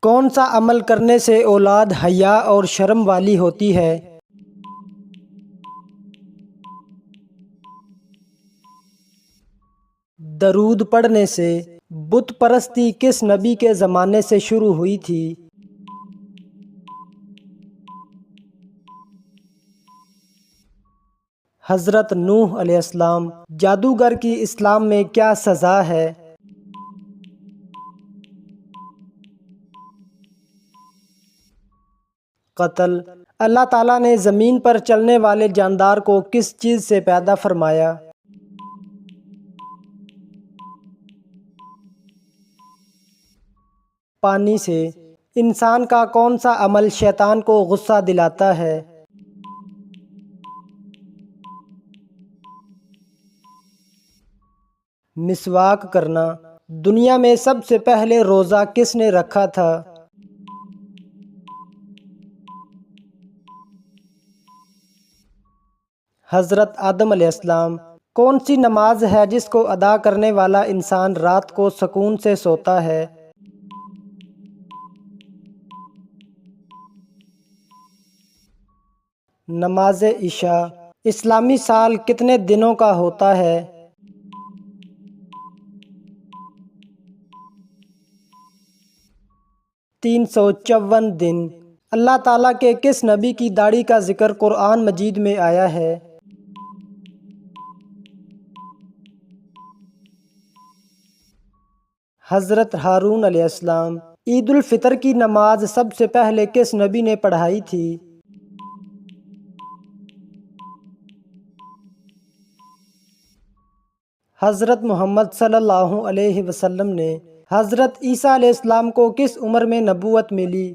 کون سا عمل کرنے سے اولاد حیا اور شرم والی ہوتی ہے؟ درود پڑھنے سے۔ بت پرستی کس نبی کے زمانے سے شروع ہوئی تھی؟ حضرت نوح علیہ السلام۔ جادوگر کی اسلام میں کیا سزا ہے؟ قتل۔ اللہ تعالیٰ نے زمین پر چلنے والے جاندار کو کس چیز سے پیدا فرمایا؟ پانی سے۔ انسان کا کون سا عمل شیطان کو غصہ دلاتا ہے؟ مسواک کرنا۔ دنیا میں سب سے پہلے روزہ کس نے رکھا تھا؟ حضرت آدم علیہ السلام۔ کون سی نماز ہے جس کو ادا کرنے والا انسان رات کو سکون سے سوتا ہے؟ نماز عشاء۔ اسلامی سال کتنے دنوں کا ہوتا ہے؟ 354 دن۔ اللہ تعالیٰ کے کس نبی کی داڑھی کا ذکر قرآن مجید میں آیا ہے؟ حضرت ہارون علیہ السلام۔ عید الفطر کی نماز سب سے پہلے کس نبی نے پڑھائی تھی؟ حضرت محمد صلی اللہ علیہ وسلم نے۔ حضرت عیسیٰ علیہ السلام کو کس عمر میں نبوت ملی؟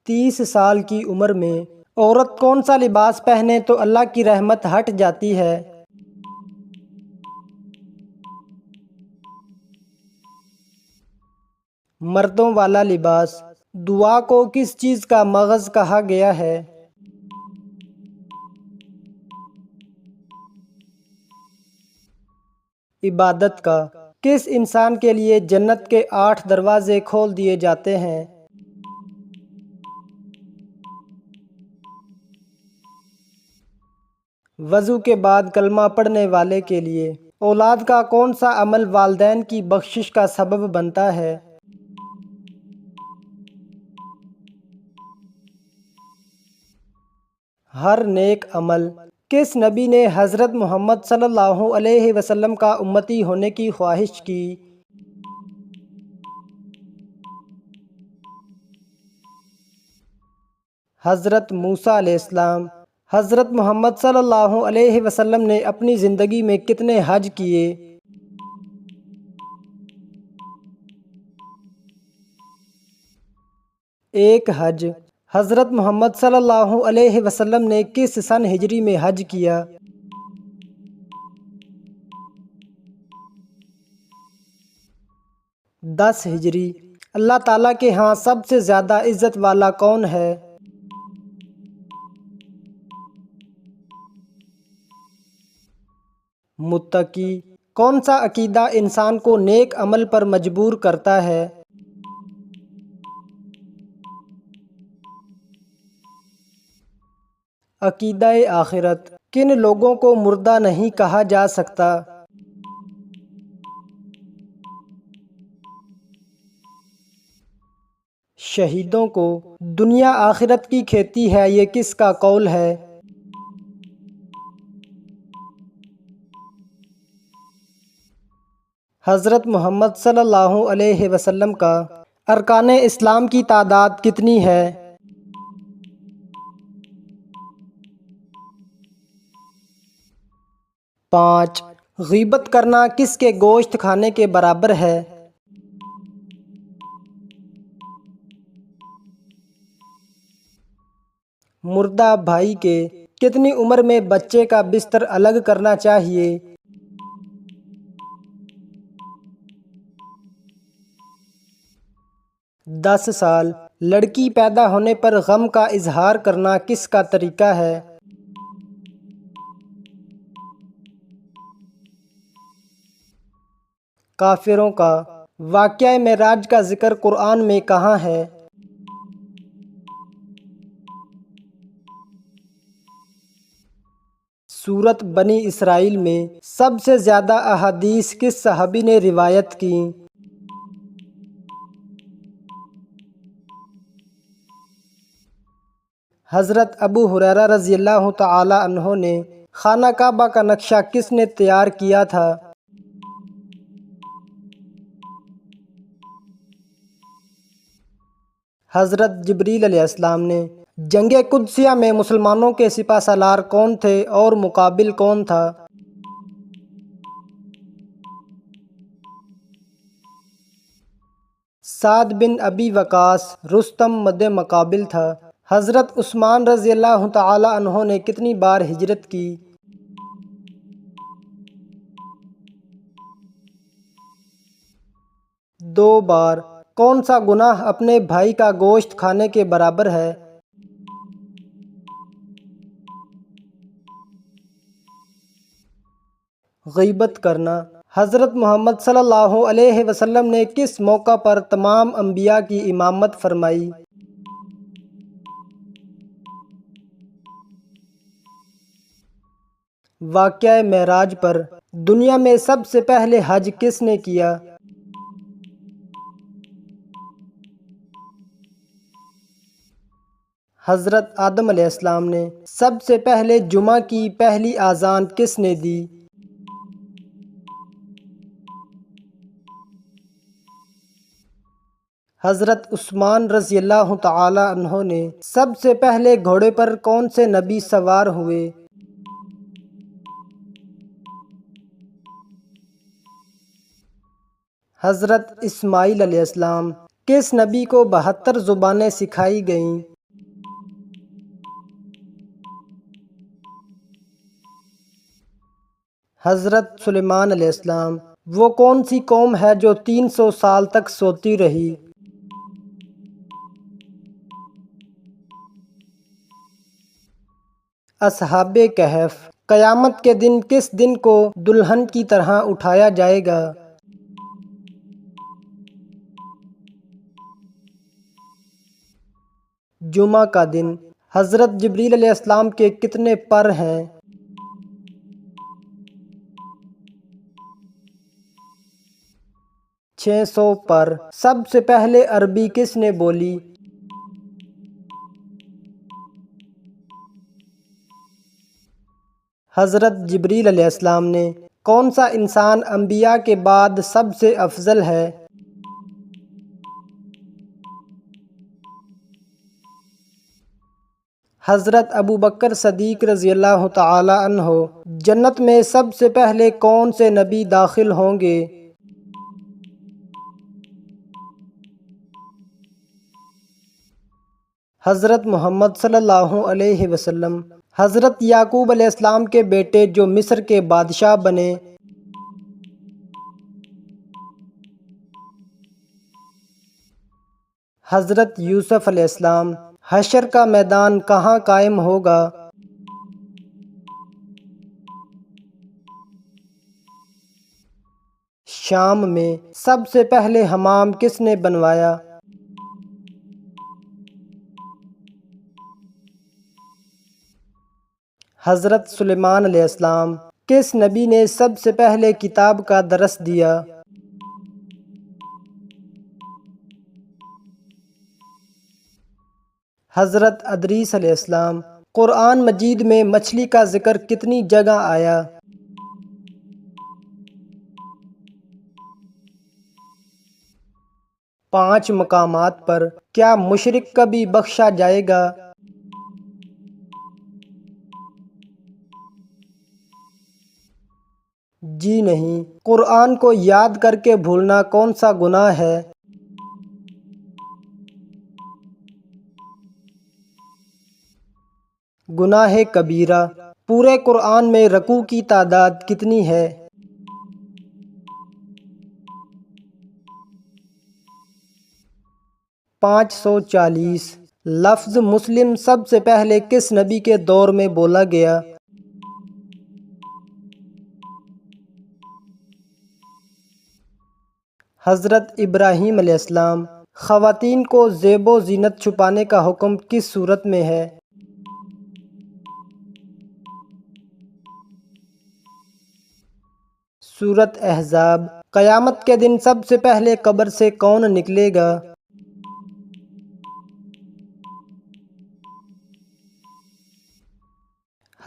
30 سال کی عمر میں۔ عورت کون سا لباس پہنے تو اللہ کی رحمت ہٹ جاتی ہے؟ مردوں والا لباس۔ دعا کو کس چیز کا مغز کہا گیا ہے؟ عبادت کا۔ کس انسان کے لیے جنت کے 8 دروازے کھول دیے جاتے ہیں؟ وضو کے بعد کلمہ پڑھنے والے کے لیے۔ اولاد کا کون سا عمل والدین کی بخشش کا سبب بنتا ہے؟ ہر نیک عمل۔ کس نبی نے حضرت محمد صلی اللہ علیہ وسلم کا امتی ہونے کی خواہش کی؟ حضرت موسیٰ علیہ السلام۔ حضرت محمد صلی اللہ علیہ وسلم نے اپنی زندگی میں کتنے حج کیے؟ 1 حج۔ حضرت محمد صلی اللہ علیہ وسلم نے کس سن ہجری میں حج کیا؟ 10 ہجری۔ اللہ تعالیٰ کے ہاں سب سے زیادہ عزت والا کون ہے؟ متقی۔ کون سا عقیدہ انسان کو نیک عمل پر مجبور کرتا ہے؟ عقیدہ آخرت۔ کن لوگوں کو مردہ نہیں کہا جا سکتا؟ شہیدوں کو۔ دنیا آخرت کی کھیتی ہے، یہ کس کا قول ہے؟ حضرت محمد صلی اللہ علیہ وسلم کا۔ ارکان اسلام کی تعداد کتنی ہے؟ 5۔ غیبت کرنا کس کے گوشت کھانے کے برابر ہے؟ مردہ بھائی کے۔ کتنی عمر میں بچے کا بستر الگ کرنا چاہیے؟ 10 سال۔ لڑکی پیدا ہونے پر غم کا اظہار کرنا کس کا طریقہ ہے؟ کافروں کا۔ واقعہ معراج کا ذکر قرآن میں کہاں ہے؟ سورۃ بنی اسرائیل میں۔ سب سے زیادہ احادیث کس صحابی نے روایت کی؟ حضرت ابو ہریرہ رضی اللہ تعالی عنہ نے۔ خانہ کعبہ کا نقشہ کس نے تیار کیا تھا؟ حضرت جبریل علیہ السلام نے۔ جنگ قدسیہ میں مسلمانوں کے سپہ سالار کون تھے اور مقابل کون تھا؟ سعد بن ابی وقاص۔ رستم مد مقابل تھا۔ حضرت عثمان رضی اللہ تعالی عنہ نے کتنی بار ہجرت کی؟ 2 بار۔ کون سا گناہ اپنے بھائی کا گوشت کھانے کے برابر ہے؟ غیبت کرنا۔ حضرت محمد صلی اللہ علیہ وسلم نے کس موقع پر تمام انبیاء کی امامت فرمائی؟ واقعہ معراج پر۔ دنیا میں سب سے پہلے حج کس نے کیا؟ حضرت آدم علیہ السلام نے۔ سب سے پہلے جمعہ کی پہلی اذان کس نے دی؟ حضرت عثمان رضی اللہ تعالی عنہ نے۔ سب سے پہلے گھوڑے پر کون سے نبی سوار ہوئے؟ حضرت اسماعیل علیہ السلام۔ کس نبی کو 72 زبانیں سکھائی گئیں؟ حضرت سلیمان علیہ السلام۔ وہ کون سی قوم ہے جو 300 سال تک سوتی رہی؟ اصحاب کہف۔ قیامت کے دن کس دن کو دلہن کی طرح اٹھایا جائے گا؟ جمعہ کا دن۔ حضرت جبریل علیہ السلام کے کتنے پر ہیں؟ 600 پر۔ سب سے پہلے عربی کس نے بولی؟ حضرت جبریل علیہ السلام نے۔ کون سا انسان انبیاء کے بعد سب سے افضل ہے؟ حضرت ابوبکر صدیق رضی اللہ تعالی عنہ۔ جنت میں سب سے پہلے کون سے نبی داخل ہوں گے؟ حضرت محمد صلی اللہ علیہ وسلم۔ حضرت یعقوب علیہ السلام کے بیٹے جو مصر کے بادشاہ بنے؟ حضرت یوسف علیہ السلام۔ حشر کا میدان کہاں قائم ہوگا؟ شام میں۔ سب سے پہلے حمام کس نے بنوایا؟ حضرت سلیمان علیہ السلام۔ کس نبی نے سب سے پہلے کتاب کا درس دیا؟ 'حضرت ادریس علیہ السلام۔ قرآن مجید میں مچھلی کا ذکر کتنی جگہ آیا؟ 5 مقامات پر۔ کیا مشرک کبھی بخشا جائے گا؟ جی نہیں۔ قرآن کو یاد کر کے بھولنا کون سا گناہ ہے؟ گناہ کبیرہ۔ پورے قرآن میں رکوع کی تعداد کتنی ہے؟ 540۔ لفظ مسلم سب سے پہلے کس نبی کے دور میں بولا گیا؟ حضرت ابراہیم علیہ السلام۔ خواتین کو زیب و زینت چھپانے کا حکم کس صورت میں ہے؟ سورۃ احزاب۔ قیامت کے دن سب سے پہلے قبر سے کون نکلے گا؟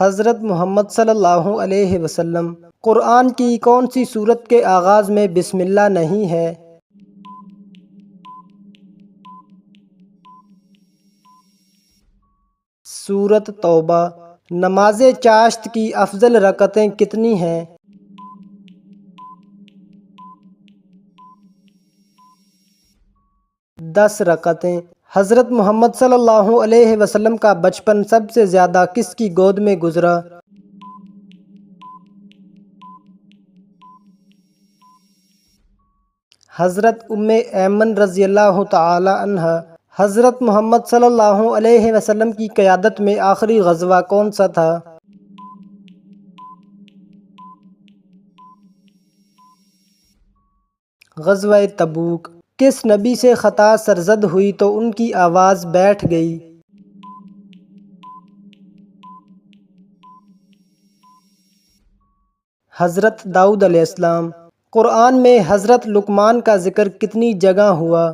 حضرت محمد صلی اللہ علیہ وسلم۔ قرآن کی کون سی سورت کے آغاز میں بسم اللہ نہیں ہے؟ سورۃ توبہ۔ نماز چاشت کی افضل رکعتیں کتنی ہیں؟ 10 رکعتیں۔ حضرت محمد صلی اللہ علیہ وسلم کا بچپن سب سے زیادہ کس کی گود میں گزرا؟ حضرت ام ایمن رضی اللہ تعالی عنہا۔ حضرت محمد صلی اللہ علیہ وسلم کی قیادت میں آخری غزوہ کون سا تھا؟ غزوہ تبوک۔ کس نبی سے خطا سرزد ہوئی تو ان کی آواز بیٹھ گئی؟ حضرت داؤد علیہ السلام۔ قرآن میں حضرت لقمان کا ذکر کتنی جگہ ہوا؟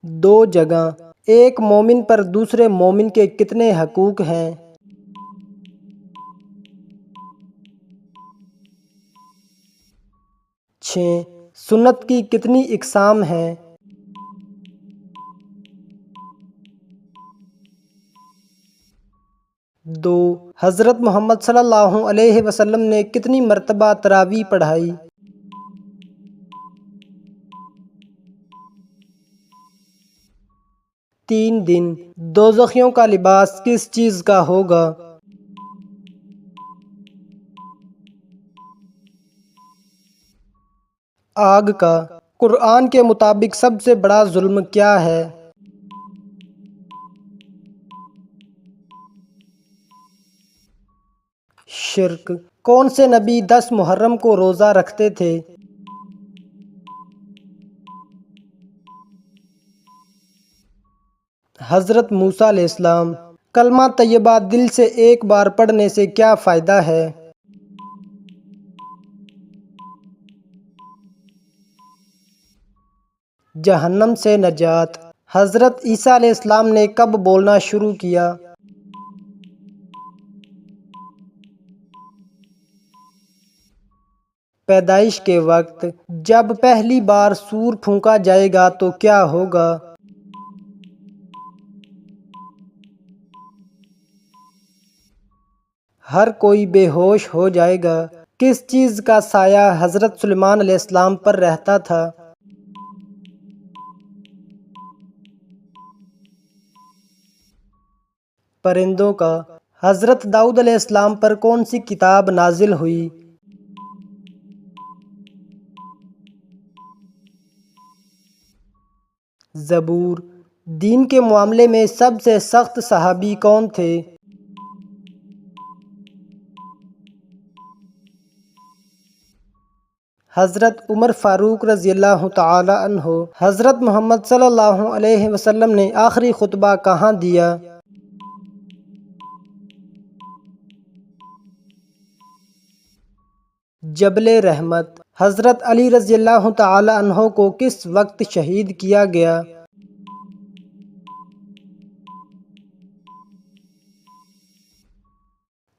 2 جگہ۔ ایک مومن پر دوسرے مومن کے کتنے حقوق ہیں؟ 6۔ سنت کی کتنی اقسام ہیں؟ 2۔ حضرت محمد صلی اللہ علیہ وسلم نے کتنی مرتبہ تراویح پڑھائی؟ 3 دن۔ دوزخیوں کا لباس کس چیز کا ہوگا؟ آگ کا۔ قرآن کے مطابق سب سے بڑا ظلم کیا ہے؟ شرک۔ کون سے نبی 10 محرم کو روزہ رکھتے تھے؟ حضرت موسیٰ علیہ السلام۔ کلمہ طیبہ دل سے ایک بار پڑھنے سے کیا فائدہ ہے؟ جہنم سے نجات۔ حضرت عیسیٰ علیہ السلام نے کب بولنا شروع کیا؟ پیدائش کے وقت۔ جب پہلی بار سور پھونکا جائے گا تو کیا ہوگا؟ ہر کوئی بے ہوش ہو جائے گا۔ کس چیز کا سایہ حضرت سلیمان علیہ السلام پر رہتا تھا؟ پرندوں کا۔ حضرت داؤد علیہ السلام پر کون سی کتاب نازل ہوئی؟ زبور۔ دین کے معاملے میں سب سے سخت صحابی کون تھے؟ حضرت عمر فاروق رضی اللہ تعالی عنہ۔ حضرت محمد صلی اللہ علیہ وسلم نے آخری خطبہ کہاں دیا؟ جبل رحمت۔ حضرت علی رضی اللہ تعالی عنہ کو کس وقت شہید کیا گیا؟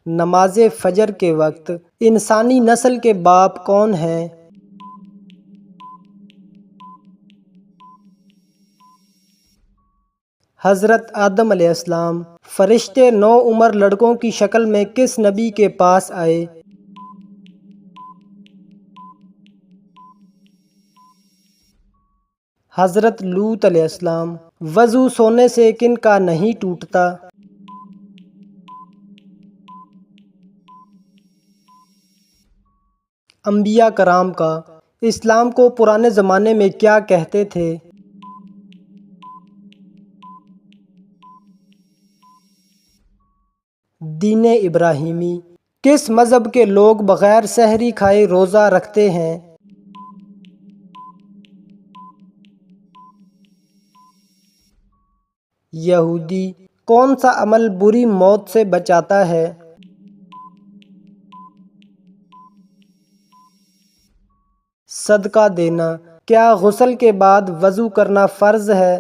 نماز فجر کے وقت۔ انسانی نسل کے باپ کون ہیں؟ حضرت آدم علیہ السلام۔ فرشتے 9 عمر لڑکوں کی شکل میں کس نبی کے پاس آئے؟ حضرت لوط علیہ السلام۔ وضو سونے سے کن کا نہیں ٹوٹتا؟ انبیاء کرام کا۔ اسلام کو پرانے زمانے میں کیا کہتے تھے؟ دین ابراہیمی۔ کس مذہب کے لوگ بغیر سحری کھائے روزہ رکھتے ہیں؟ یہودی۔ کون سا عمل بری موت سے بچاتا ہے؟ صدقہ دینا۔ کیا غسل کے بعد وضو کرنا فرض ہے؟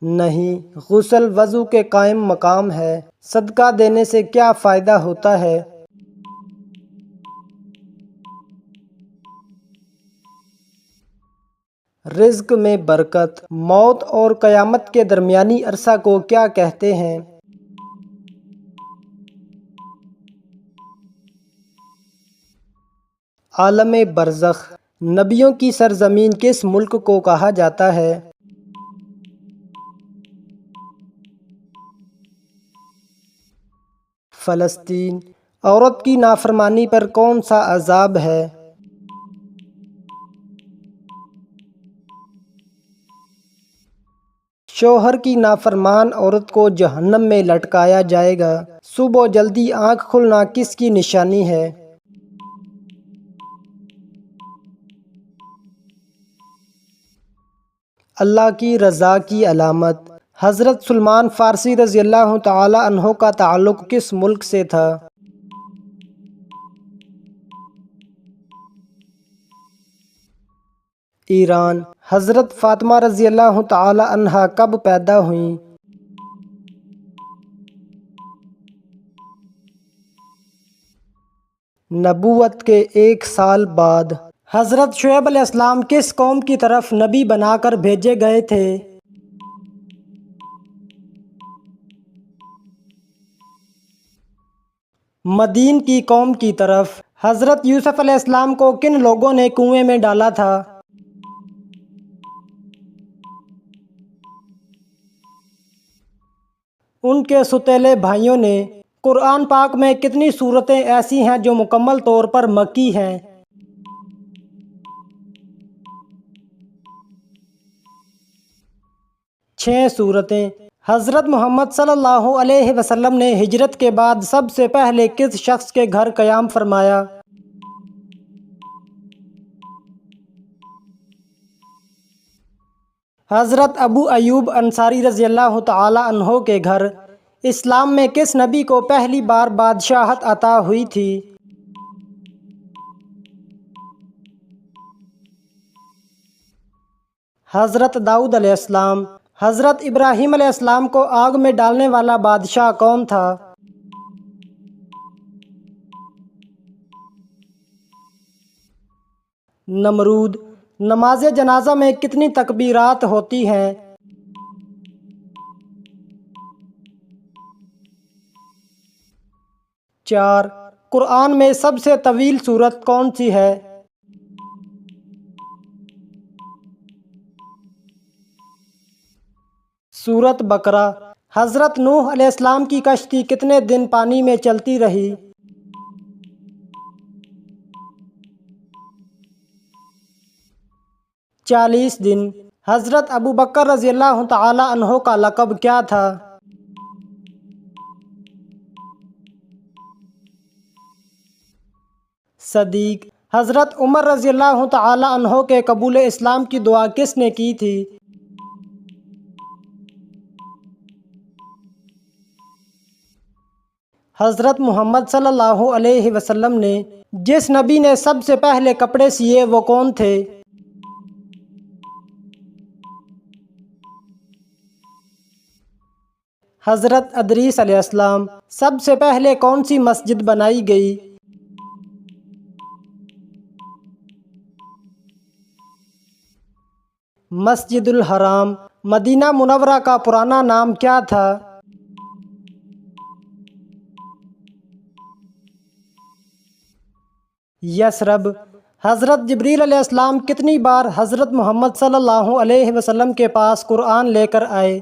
نہیں، غسل وضو کے قائم مقام ہے۔ صدقہ دینے سے کیا فائدہ ہوتا ہے؟ رزق میں برکت۔ موت اور قیامت کے درمیانی عرصہ کو کیا کہتے ہیں؟ عالم برزخ۔ نبیوں کی سرزمین کس ملک کو کہا جاتا ہے؟ فلسطین۔ عورت کی نافرمانی پر کون سا عذاب ہے؟ شوہر کی نافرمان عورت کو جہنم میں لٹکایا جائے گا۔ صبح جلدی آنکھ کھلنا کس کی نشانی ہے؟ اللہ کی رضا کی علامت۔ حضرت سلمان فارسی رضی اللہ تعالی عنہ کا تعلق کس ملک سے تھا؟ ایران۔ حضرت فاطمہ رضی اللہ تعالی عنہا کب پیدا ہوئیں؟ نبوت کے 1 سال بعد۔ حضرت شعیب علیہ السلام کس قوم کی طرف نبی بنا کر بھیجے گئے تھے؟ مدین کی قوم کی طرف۔ حضرت یوسف علیہ السلام کو کن لوگوں نے کنویں میں ڈالا تھا؟ ان کے سوتیلے بھائیوں نے۔ قرآن پاک میں کتنی سورتیں ایسی ہیں جو مکمل طور پر مکی ہیں؟ 6 سورتیں۔ حضرت محمد صلی اللہ علیہ وسلم نے ہجرت کے بعد سب سے پہلے کس شخص کے گھر قیام فرمایا؟ حضرت ابو ایوب انصاری رضی اللہ تعالی عنہ کے گھر۔ اسلام میں کس نبی کو پہلی بار بادشاہت عطا ہوئی تھی؟ حضرت داؤد علیہ السلام۔ حضرت ابراہیم علیہ السلام کو آگ میں ڈالنے والا بادشاہ کون تھا؟ نمرود۔ نماز جنازہ میں کتنی تکبیرات ہوتی ہیں؟ 4۔ قرآن میں سب سے طویل سورت کون سی ہے؟ سورت بقرہ۔ حضرت نوح علیہ السلام کی کشتی کتنے دن پانی میں چلتی رہی؟ 40 دن۔ حضرت ابو بکر رضی اللہ تعالی عنہ کا لقب کیا تھا؟ صدیق۔ حضرت عمر رضی اللہ تعالی عنہ کے قبول اسلام کی دعا کس نے کی تھی؟ حضرت محمد صلی اللہ علیہ وسلم نے۔ جس نبی نے سب سے پہلے کپڑے سیے وہ کون تھے؟ حضرت ادریس علیہ السلام۔ سب سے پہلے کون سی مسجد بنائی گئی؟ مسجد الحرام۔ مدینہ منورہ کا پرانا نام کیا تھا؟ یثرب۔ حضرت جبریل علیہ السلام کتنی بار حضرت محمد صلی اللہ علیہ وسلم کے پاس قرآن لے کر آئے؟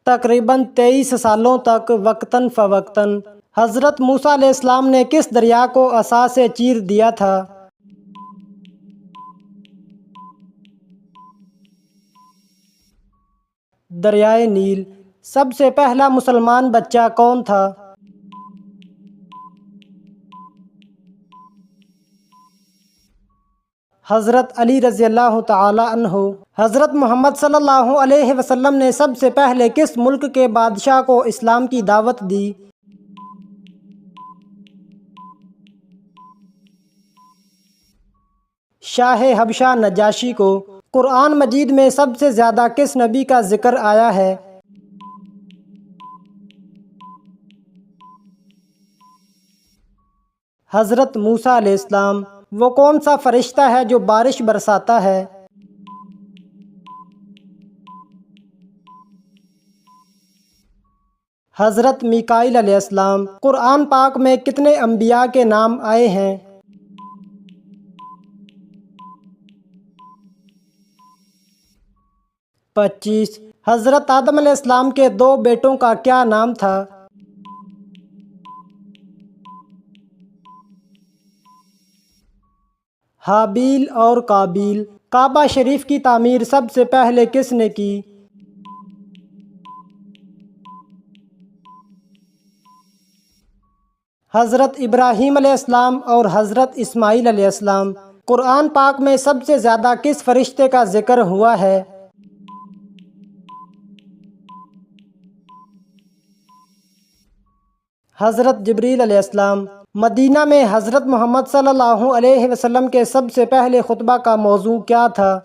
تقریباً 23 سالوں تک وقتاً فوقتاً۔ حضرت موسیٰ علیہ السلام نے کس دریا کو عصا سے چیر دیا تھا؟ دریائے نیل۔ سب سے پہلا مسلمان بچہ کون تھا؟ حضرت علی رضی اللہ تعالی عنہ۔ حضرت محمد صلی اللہ علیہ وسلم نے سب سے پہلے کس ملک کے بادشاہ کو اسلام کی دعوت دی؟ شاہ حبشہ نجاشی کو۔ قرآن مجید میں سب سے زیادہ کس نبی کا ذکر آیا ہے؟ حضرت موسیٰ علیہ السلام۔ وہ کون سا فرشتہ ہے جو بارش برساتا ہے؟ حضرت میکائیل علیہ السلام۔ قرآن پاک میں کتنے انبیاء کے نام آئے ہیں؟ پچیس۔ حضرت آدم علیہ السلام کے دو بیٹوں کا کیا نام تھا؟ حابیل اور قابیل۔ کعبہ شریف کی تعمیر سب سے پہلے کس نے کی؟ حضرت ابراہیم علیہ السلام اور حضرت اسماعیل علیہ السلام۔ قرآن پاک میں سب سے زیادہ کس فرشتے کا ذکر ہوا ہے؟ حضرت جبریل علیہ السلام۔ مدینہ میں حضرت محمد صلی اللہ علیہ وسلم کے سب سے پہلے خطبہ کا موضوع کیا تھا؟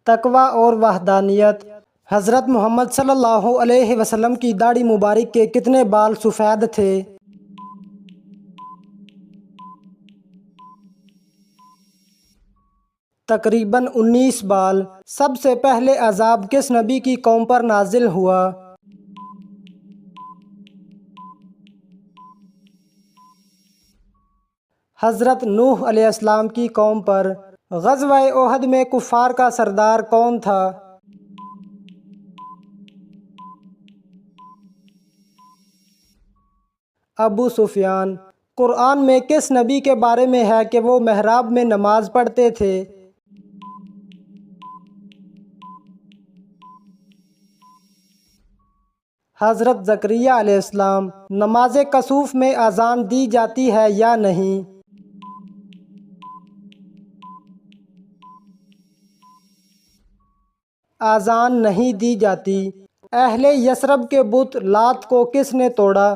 تقویٰ اور وحدانیت۔ حضرت محمد صلی اللہ علیہ وسلم کی داڑھی مبارک کے کتنے بال سفید تھے؟ تقریباً 19 بال۔ سب سے پہلے عذاب کس نبی کی قوم پر نازل ہوا؟ حضرت نوح علیہ السلام کی قوم پر۔ غزوہ احد میں کفار کا سردار کون تھا؟ ابو سفیان۔ قرآن میں کس نبی کے بارے میں ہے کہ وہ محراب میں نماز پڑھتے تھے؟ حضرت زکریہ علیہ السلام۔ نماز کسوف میں اذان دی جاتی ہے یا نہیں؟ اذان نہیں دی جاتی۔ اہل یثرب کے بت لات کو کس نے توڑا؟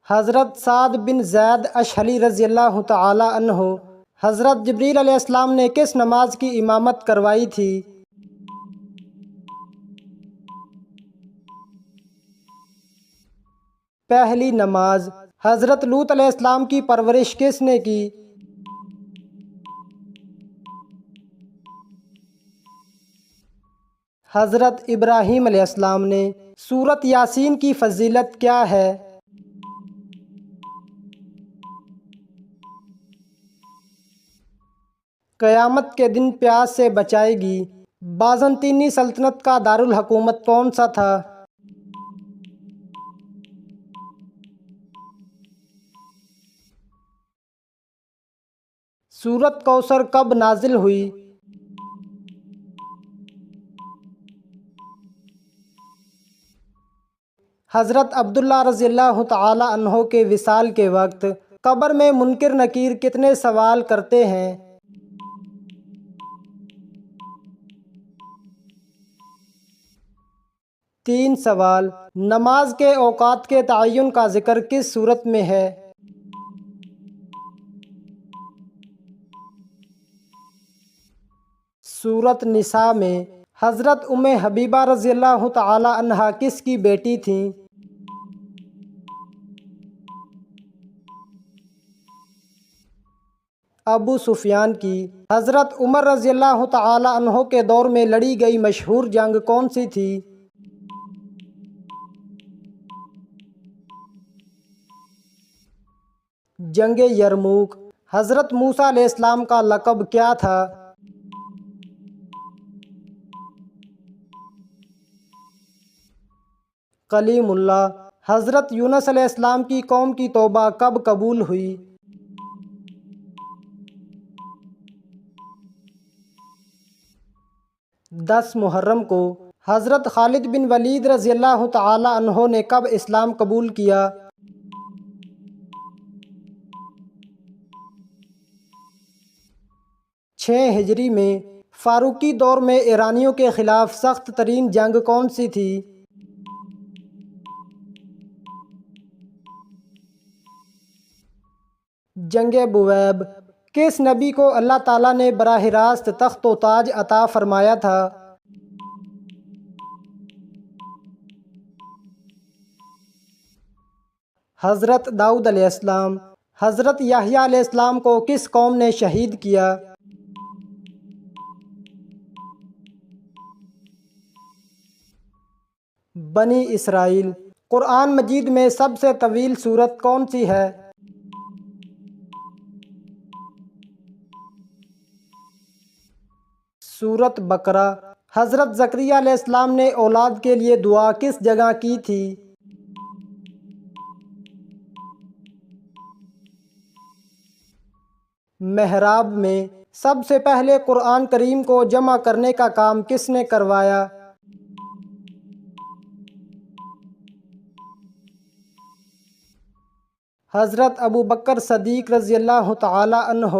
حضرت سعد بن زید اشہلی رضی اللہ تعالی عنہ۔ حضرت جبریل علیہ السلام نے کس نماز کی امامت کروائی تھی؟ پہلی نماز۔ حضرت لوط علیہ السلام کی پرورش کس نے کی؟ حضرت ابراہیم علیہ السلام نے۔ سورۃ یاسین کی فضیلت کیا ہے؟ قیامت کے دن پیاس سے بچائے گی۔ بازنطینی سلطنت کا دارالحکومت کون سا تھا؟ سورۃ کوثر کب نازل ہوئی؟ حضرت عبداللہ رضی اللہ تعالی عنہ کے وصال کے وقت قبر میں منکر نکیر کتنے سوال کرتے ہیں؟ 3 سوال۔ نماز کے اوقات کے تعین کا ذکر کس صورت میں ہے؟ سورۃ نساء میں۔ حضرت ام حبیبہ رضی اللہ تعالی عنہا کس کی بیٹی تھیں؟ ابو سفیان کی۔ حضرت عمر رضی اللہ تعالی عنہ کے دور میں لڑی گئی مشہور جنگ کون سی تھی؟ جنگ یرموک۔ حضرت موسیٰ علیہ السلام کا لقب کیا تھا؟ کلیم اللہ۔ حضرت یونس علیہ السلام کی قوم کی توبہ کب قبول ہوئی؟ 10 محرم کو۔ حضرت خالد بن ولید رضی اللہ تعالی عنہ نے کب اسلام قبول کیا؟ 6 ہجری میں۔ فاروقی دور میں ایرانیوں کے خلاف سخت ترین جنگ کون سی تھی؟ جنگ بویب۔ کس نبی کو اللہ تعالیٰ نے براہ راست تخت و تاج عطا فرمایا تھا؟ حضرت داؤد علیہ السلام۔ حضرت یحییٰ علیہ السلام کو کس قوم نے شہید کیا؟ بنی اسرائیل۔ قرآن مجید میں سب سے طویل سورت کون سی ہے؟ سورت بقرہ۔ حضرت زکریا علیہ السلام نے اولاد کے لیے دعا کس جگہ کی تھی؟ محراب میں۔ سب سے پہلے قرآن کریم کو جمع کرنے کا کام کس نے کروایا؟ حضرت ابو بکر صدیق رضی اللہ تعالی عنہ۔